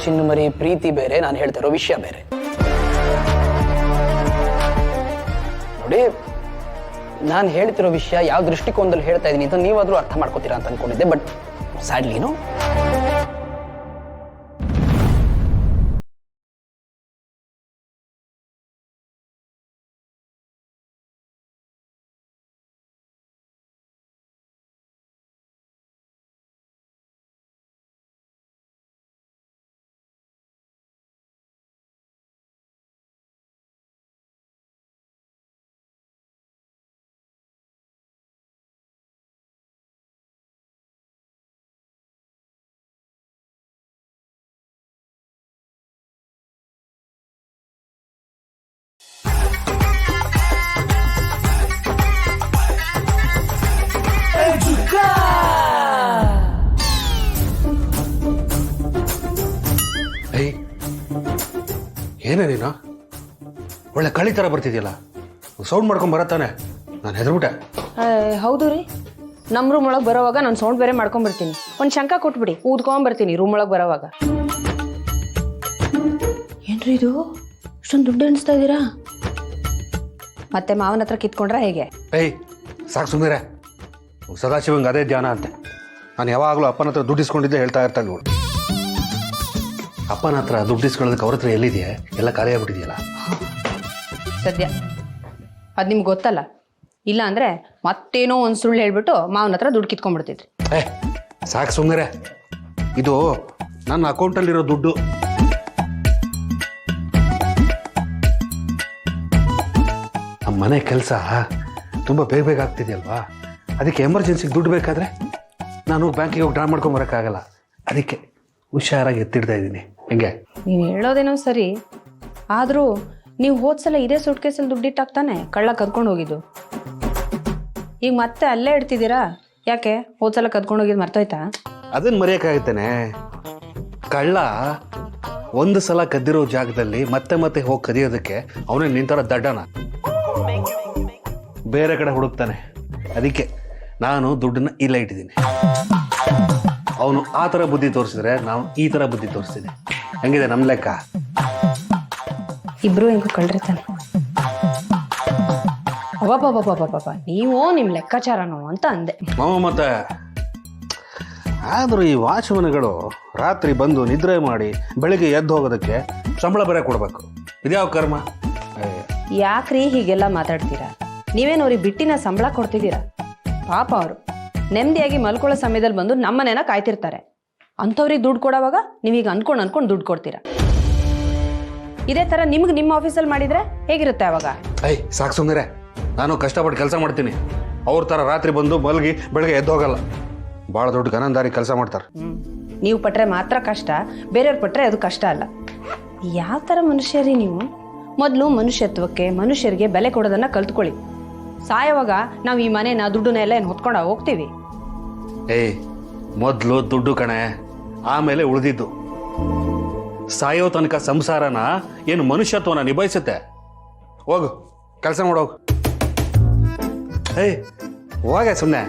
ಚಿನ್ನಮರಿ ಪ್ರೀತಿ ಬೇರೆ, ನಾನು ಹೇಳ್ತಾ ಇರೋ ವಿಷಯ ಬೇರೆ. ನೋಡಿ, ನಾನು ಹೇಳ್ತಿರೋ ವಿಷಯ ಯಾವ ದೃಷ್ಟಿಕೋನದಲ್ಲಿ ಹೇಳ್ತಾ ಇದ್ದೀನಿ ಅಂತ ನೀವಾದ್ರೂ ಅರ್ಥ ಮಾಡ್ಕೋತೀರಾ ಅಂತ ಅನ್ಕೊಂಡಿದ್ದೆ. ಬಟ್ ಸ್ಯಾಡ್ಲಿನೋ ಏನೇ ನೀನು ಒಳ್ಳೆ ಕಳಿ ಥರ ಬರ್ತಿದ್ಯಲ್ಲ, ಸೌಂಡ್ ಮಾಡ್ಕೊಂಡು ಬರತ್ತಾನೆ. ನಾನು ಹೆದರ್ಬಿಟ್ಟೆ. ಹೌದು ರೀ, ನಮ್ಮ ರೂಮ್ ಒಳಗೆ ಬರೋವಾಗ ನಾನು ಸೌಂಡ್ ಬೇರೆ ಮಾಡ್ಕೊಂಡ್ಬರ್ತೀನಿ. ಒಂದು ಶಂಕ ಕೊಟ್ಬಿಡಿ, ಊದ್ಕೊಂಬರ್ತೀನಿ ರೂಮ್ ಒಳಗೆ ಬರೋವಾಗ. ಏನ್ರಿ ಇದು, ಅಷ್ಟೊಂದು ದುಡ್ಡು ಎಣಿಸ್ತಾ ಇದ್ದೀರಾ? ಮತ್ತೆ ಮಾವನ ಹತ್ರ ಕಿತ್ಕೊಂಡ್ರೆ ಹೇಗೆ? ಸಾಕು ಸುಮ್ಮನೆ. ಸದಾಶಿವಂಗೆ ಅದೇ ಧ್ಯಾನ ಅಂತೆ. ನಾನು ಯಾವಾಗಲೂ ಅಪ್ಪನ ಹತ್ರ ದುಡ್ಡು ಇಸ್ಕೊಂಡಿದ್ದೆ ಹೇಳ್ತಾ ಇರ್ತಾನೆ ನೋಡು. ಅಪ್ಪನ ಹತ್ರ ದುಡ್ಡು ಇಸ್ಕೊಳ್ಳೋದಕ್ಕೆ ಅವ್ರ ಹತ್ರ ಎಲ್ಲಿದೆಯಾ? ಎಲ್ಲ ಖಾಲಿ ಆಗ್ಬಿಟ್ಟಿದೆಯಲ್ಲ ಸದ್ಯ. ಅದು ನಿಮ್ಗೆ ಗೊತ್ತಲ್ಲ, ಇಲ್ಲ ಅಂದರೆ ಮತ್ತೇನೋ ಒಂದು ಸುಳ್ಳು ಹೇಳ್ಬಿಟ್ಟು ಮಾವನ ಹತ್ರ ದುಡ್ಡು ಕಿತ್ಕೊಂಡ್ಬಿಡ್ತಿದ್ರಿ. ಸಾಕು ಸುಮ್ಮನೆ. ಇದು ನನ್ನ ಅಕೌಂಟಲ್ಲಿರೋ ದುಡ್ಡು. ನಮ್ಮ ಮನೆ ಕೆಲಸ ತುಂಬ ಬೇಗ ಬೇಗ ಆಗ್ತಿದೆಯಲ್ವಾ, ಅದಕ್ಕೆ ಎಮರ್ಜೆನ್ಸಿಗೆ ದುಡ್ಡು ಬೇಕಾದರೆ ನಾನು ಬ್ಯಾಂಕಿಗೆ ಹೋಗಿ ಡ್ರಾ ಮಾಡ್ಕೊಂಬರೋಕ್ಕಾಗಲ್ಲ. ಅದಕ್ಕೆ ಹುಷಾರಾಗಿ ಎತ್ತಿಡ್ತಾ ಇದ್ದೀನಿ. ಹೆಂಗೆ? ನೀವು ಹೇಳೋದೇನೋ ಸರಿ, ಆದರೂ ನೀವು ಹೋದ್ಸಲ ಇದೇ ಸೂಟ್ ಕೇಸಲ್ಲಿ ದುಡ್ಡಿಟ್ಟಾಗ್ತಾನೆ ಕಳ್ಳ ಕದ್ಕೊಂಡು ಹೋಗಿದ್ದು. ಈಗ ಮತ್ತೆ ಅಲ್ಲೇ ಇಡ್ತಿದ್ದೀರಾ ಯಾಕೆ? ಹೋದ್ಸಲ ಕದ್ಕೊಂಡು ಹೋಗಿದ್ದು ಮರ್ತೋಯ್ತಾ? ಅದನ್ನು ಮರೆಯೋಕ್ಕಾಗುತ್ತೇನೆ. ಕಳ್ಳ ಒಂದು ಸಲ ಕದ್ದಿರೋ ಜಾಗದಲ್ಲಿ ಮತ್ತೆ ಮತ್ತೆ ಹೋಗಿ ಕದಿಯೋದಕ್ಕೆ ಅವನೇ ನಿಂತರ ದಡ್ಡನ ಬೇರೆ ಕಡೆ ಹುಡುಕ್ತಾನೆ. ಅದಕ್ಕೆ ನಾನು ದುಡ್ಡನ್ನ ಇಲ್ಲ ಇಟ್ಟಿದ್ದೀನಿ. ಅವನು ಆ ಥರ ಬುದ್ಧಿ ತೋರಿಸಿದ್ರೆ ನಾವು ಈ ಥರ ಬುದ್ಧಿ ತೋರಿಸ್ತೀನಿ. ಹೆಂಗಿದೆ ನಮ್ಮ ಲೆಕ್ಕ? ಇಬ್ರು ಹೆಂಗೂ ಕಳ್ರಿತಾನೆ. ಅಬ್ಬಬ್ಬಬ್ಬಬ್ಬಬ್ಬ, ನೀವು ನಿಮ್ಮ ಲೆಕ್ಕಾಚಾರನೋ ಅಂತ ಅಂದೆ. ಮತ್ತೆ ಆದರೂ ಈ ವಾಚ್ಮನ್ಗಳು ರಾತ್ರಿ ಬಂದು ನಿದ್ರೆ ಮಾಡಿ ಬೆಳಿಗ್ಗೆ ಎದ್ದು ಹೋಗೋದಕ್ಕೆ ಸಂಬಳ ಬೇರೆ ಕೊಡಬೇಕು. ಇದ್ಯಾವ ಕರ್ಮ? ಯಾಕ್ರಿ ಹೀಗೆಲ್ಲ ಮಾತಾಡ್ತೀರಾ? ನೀವೇನು ಅವ್ರಿಗೆ ಬಿಟ್ಟಿನ ಸಂಬಳ ಕೊಡ್ತಿದ್ದೀರಾ? ಪಾಪ ಅವರು ನೆಮ್ಮದಿಯಾಗಿ ಮಲ್ಕೊಳ್ಳೋ ಸಮಯದಲ್ಲಿ ಬಂದು ನಮ್ಮನೇನ ಕಾಯ್ತಿರ್ತಾರೆ. ಅಂಥವ್ರಿಗೆ ದುಡ್ಡು ಕೊಡೋವಾಗ ನೀವೀಗ ಅನ್ಕೊಂಡು ದುಡ್ಡು ಕೊಡ್ತೀರಾ. ಇದೇ ಥರ ನಿಮ್ಗೆ ನಿಮ್ಮ ಆಫೀಸಲ್ಲಿ ಮಾಡಿದರೆ ಹೇಗಿರುತ್ತೆ ಅವಾಗ? ಸಾಕು ಸುಮ್ಮನೆ. ನಾನು ಕಷ್ಟಪಟ್ಟು ಕೆಲಸ ಮಾಡ್ತೀನಿ. ಅವ್ರ ಥರ ರಾತ್ರಿ ಬಂದು ಮಲಗಿ ಬೆಳಗ್ಗೆ ಎದ್ದು ಹೋಗಲ್ಲ. ಭಾಳ ದೊಡ್ಡ ಗನಂದಾರಿ ಕೆಲಸ ಮಾಡ್ತಾರೆ. ನೀವು ಪಟ್ರೆ ಮಾತ್ರ ಕಷ್ಟ, ಬೇರೆಯವ್ರು ಪಟ್ರೆ ಅದು ಕಷ್ಟ ಅಲ್ಲ. ಯಾವ ಥರ ಮನುಷ್ಯರಿ ನೀವು? ಮೊದಲು ಮನುಷ್ಯತ್ವಕ್ಕೆ, ಮನುಷ್ಯರಿಗೆ ಬೆಲೆ ಕೊಡೋದನ್ನು ಕಲ್ತ್ಕೊಳ್ಳಿ. ಸಾಯೋವಾಗ ನಾವು ಈ ಮನೆನ ದುಡ್ಡನ್ನ ಎಲ್ಲ ಏನು ಹೊತ್ಕೊಂಡು ಹೋಗ್ತೀವಿ? ಮೊದಲು ದುಡ್ಡು ಕಣೆ, ಆಮೇಲೆ ಉಳಿದಿದ್ದು. ಸಾಯೋ ತನಕ ಸಂಸಾರನ ಏನು ಮನುಷ್ಯತ್ವನ ನಿಭಾಯಿಸುತ್ತೆ. ಹೋಗು ಕೆಲಸ ಮಾಡೋಗು. ಹೋಗೆ ಸುಮ್ಮನೆ.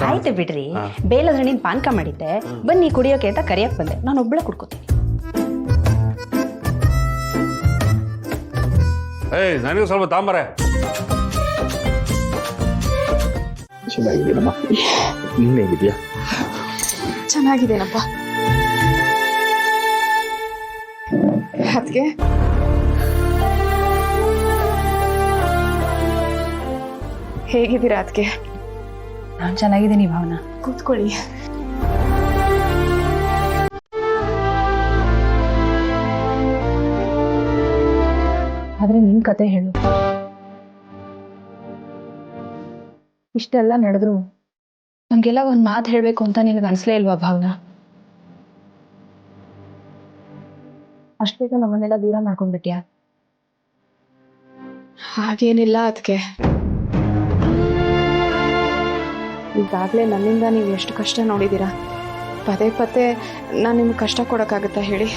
ಆಯ್ತು ಬಿಡ್ರಿ, ಬೇಲದ ಹಣ್ಣಿನ ಪಾನಕ ಮಾಡಿದ್ದೆ, ಬನ್ನಿ ಕುಡಿಯೋಕೆ ಅಂತ ಕರಿಯಕ್ ಬಂದೆ. ನಾನು ಒಬ್ಬಳೆ ಕುಡ್ಕೋತೀನಿ. ನನಗೂ ಸ್ವಲ್ಪ ತಾಂಬರೆ. ಚೆನ್ನಾಗಿದ್ದೀನಮ್ಮ, ನೀನ್ ಹೇಗಿದ್ಯಾ? ಚೆನ್ನಾಗಿದ್ದೇನಪ್ಪ. ಅದಕ್ಕೆ ಹೇಗಿದ್ದೀರಾ? ಅದಕ್ಕೆ ನಾನು ಚೆನ್ನಾಗಿದ್ದೀನಿ ಭಾವನಾ, ಕೂತ್ಕೊಳ್ಳಿ. ಆದ್ರೆ ನಿನ್ ಕತೆ ಹೇಳು. ಇಷ್ಟೆಲ್ಲ ನಡೆದ್ರು ನಂಗೆಲ್ಲ ಒಂದ್ ಮಾತು ಹೇಳ್ಬೇಕು ಅಂತ ನಿನಗೆ ಅನ್ಸ್ಲೇ ಇಲ್ವಾ ಭಾವನಾ? ಅಷ್ಟು ಬೇಗ ನಮ್ಮನ್ನೆಲ್ಲ ದೂರ ಮಾಡ್ಕೊಂಡ್ಬಿಟ್ಯಾ? ಹಾಗೇನಿಲ್ಲ ಅದಕ್ಕೆ. ಈಗಾಗಲೇ ನನ್ನಿಂದ ನೀವು ಎಷ್ಟು ಕಷ್ಟ ನೋಡಿದ್ದೀರಾ. ಪದೇ ಪದೇ ನಾನು ನಿಮ್ಗೆ ಕಷ್ಟ ಕೊಡೋಕ್ಕಾಗತ್ತಾ ಹೇಳಿ?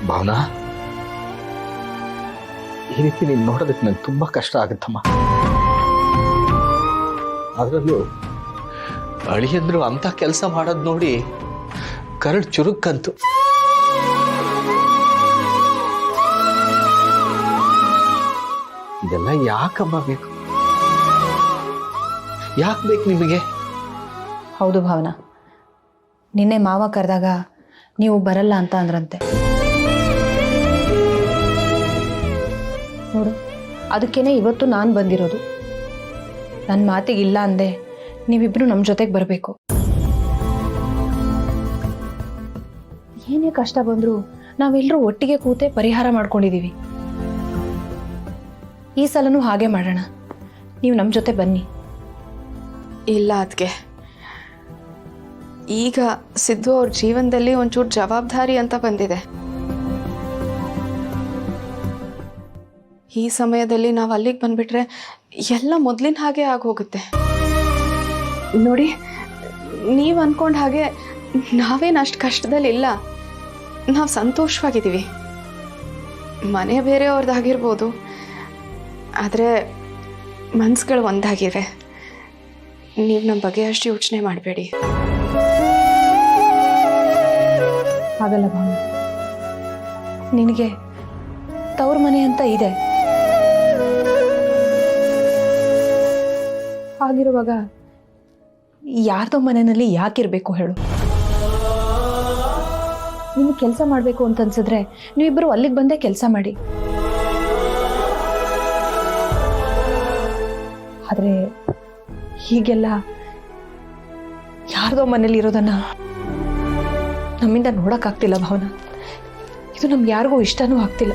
ಭಾವನಾ, ಈ ರೀತಿ ನೀನು ನೋಡೋದಕ್ಕೆ ನಂಗೆ ತುಂಬ ಕಷ್ಟ ಆಗುತ್ತಮ್ಮ. ಅದರಲ್ಲೂ ಅಳಿಯಂದ್ರು ಅಂಥ ಕೆಲಸ ಮಾಡೋದು ನೋಡಿ ಕರಳು ಚುರುಕ್ಕಂತು. ಇದೆಲ್ಲ ಯಾಕಮ್ಮ ಬೇಕು? ಯಾಕೆ ಬೇಕು ನಿಮಗೆ? ಹೌದು ಭಾವನಾ, ನಿನ್ನೆ ಮಾವ ಕರೆದಾಗ ನೀವು ಬರಲ್ಲ ಅಂತ ಅಂದ್ರಂತೆ. ನೋಡು, ಅದಕ್ಕೇನೆ ಇವತ್ತು ನಾನು ಬಂದಿರೋದು. ನನ್ನ ಮಾತಿಗಿಲ್ಲ ಅಂದೆ ನೀವಿಬ್ರು ನಮ್ಮ ಜೊತೆಗೆ ಬರಬೇಕು. ಏನೇ ಕಷ್ಟ ಬಂದರೂ ನಾವೆಲ್ಲರೂ ಒಟ್ಟಿಗೆ ಕೂತೆ ಪರಿಹಾರ ಮಾಡ್ಕೊಂಡಿದ್ದೀವಿ. ಈ ಸಲನೂ ಹಾಗೆ ಮಾಡೋಣ. ನೀವು ನಮ್ಮ ಜೊತೆ ಬನ್ನಿ. ಇಲ್ಲ ಅದಕ್ಕೆ ಈಗ ಸಿದ್ದು ಅವ್ರ ಜೀವನದಲ್ಲಿ ಒಂಚೂರು ಜವಾಬ್ದಾರಿ ಅಂತ ಬಂದಿದೆ. ಈ ಸಮಯದಲ್ಲಿ ನಾವು ಅಲ್ಲಿಗೆ ಬಂದ್ಬಿಟ್ರೆ ಎಲ್ಲ ಮೊದಲಿನ ಹಾಗೆ ಆಗೋಗುತ್ತೆ. ನೋಡಿ, ನೀವು ಅನ್ಕೊಂಡ ಹಾಗೆ ನಾವೇನು ಅಷ್ಟು ಕಷ್ಟದಲ್ಲಿಲ್ಲ. ನಾವು ಸಂತೋಷವಾಗಿದ್ದೀವಿ. ಮನೆ ಬೇರೆಯವ್ರದ್ದಾಗಿರ್ಬೋದು, ಆದರೆ ಮನ್ಸುಗಳು ಒಂದಾಗಿವೆ. ನೀವು ನಮ್ಮ ಬಗ್ಗೆ ಅಷ್ಟು ಯೋಚನೆ ಮಾಡಬೇಡಿ. ಹಾಗಲ್ಲ ಭಾವನ, ನಿನಗೆ ತವ್ರ ಮನೆ ಅಂತ ಇದೆ. ಹಾಗಿರುವಾಗ ಯಾರ್ದೋ ಮನೆಯಲ್ಲಿ ಯಾಕಿರ್ಬೇಕು ಹೇಳು? ನಿಮಗೆ ಕೆಲಸ ಮಾಡಬೇಕು ಅಂತ ಅನ್ಸಿದ್ರೆ ನೀವಿಬ್ಬರು ಅಲ್ಲಿಗೆ ಬಂದೇ ಕೆಲಸ ಮಾಡಿ. ಆದ್ರೆ ಹೀಗೆಲ್ಲ ಯಾರ್ದೋ ಮನೇಲಿ ಇರೋದನ್ನ ನಮ್ಮಿಂದ ನೋಡಕ್ಕಾಗ್ತಿಲ್ಲ ಭಾವನಾ. ಇದು ನಮ್ಗೆ ಯಾರಿಗೂ ಇಷ್ಟನೂ ಆಗ್ತಿಲ್ಲ.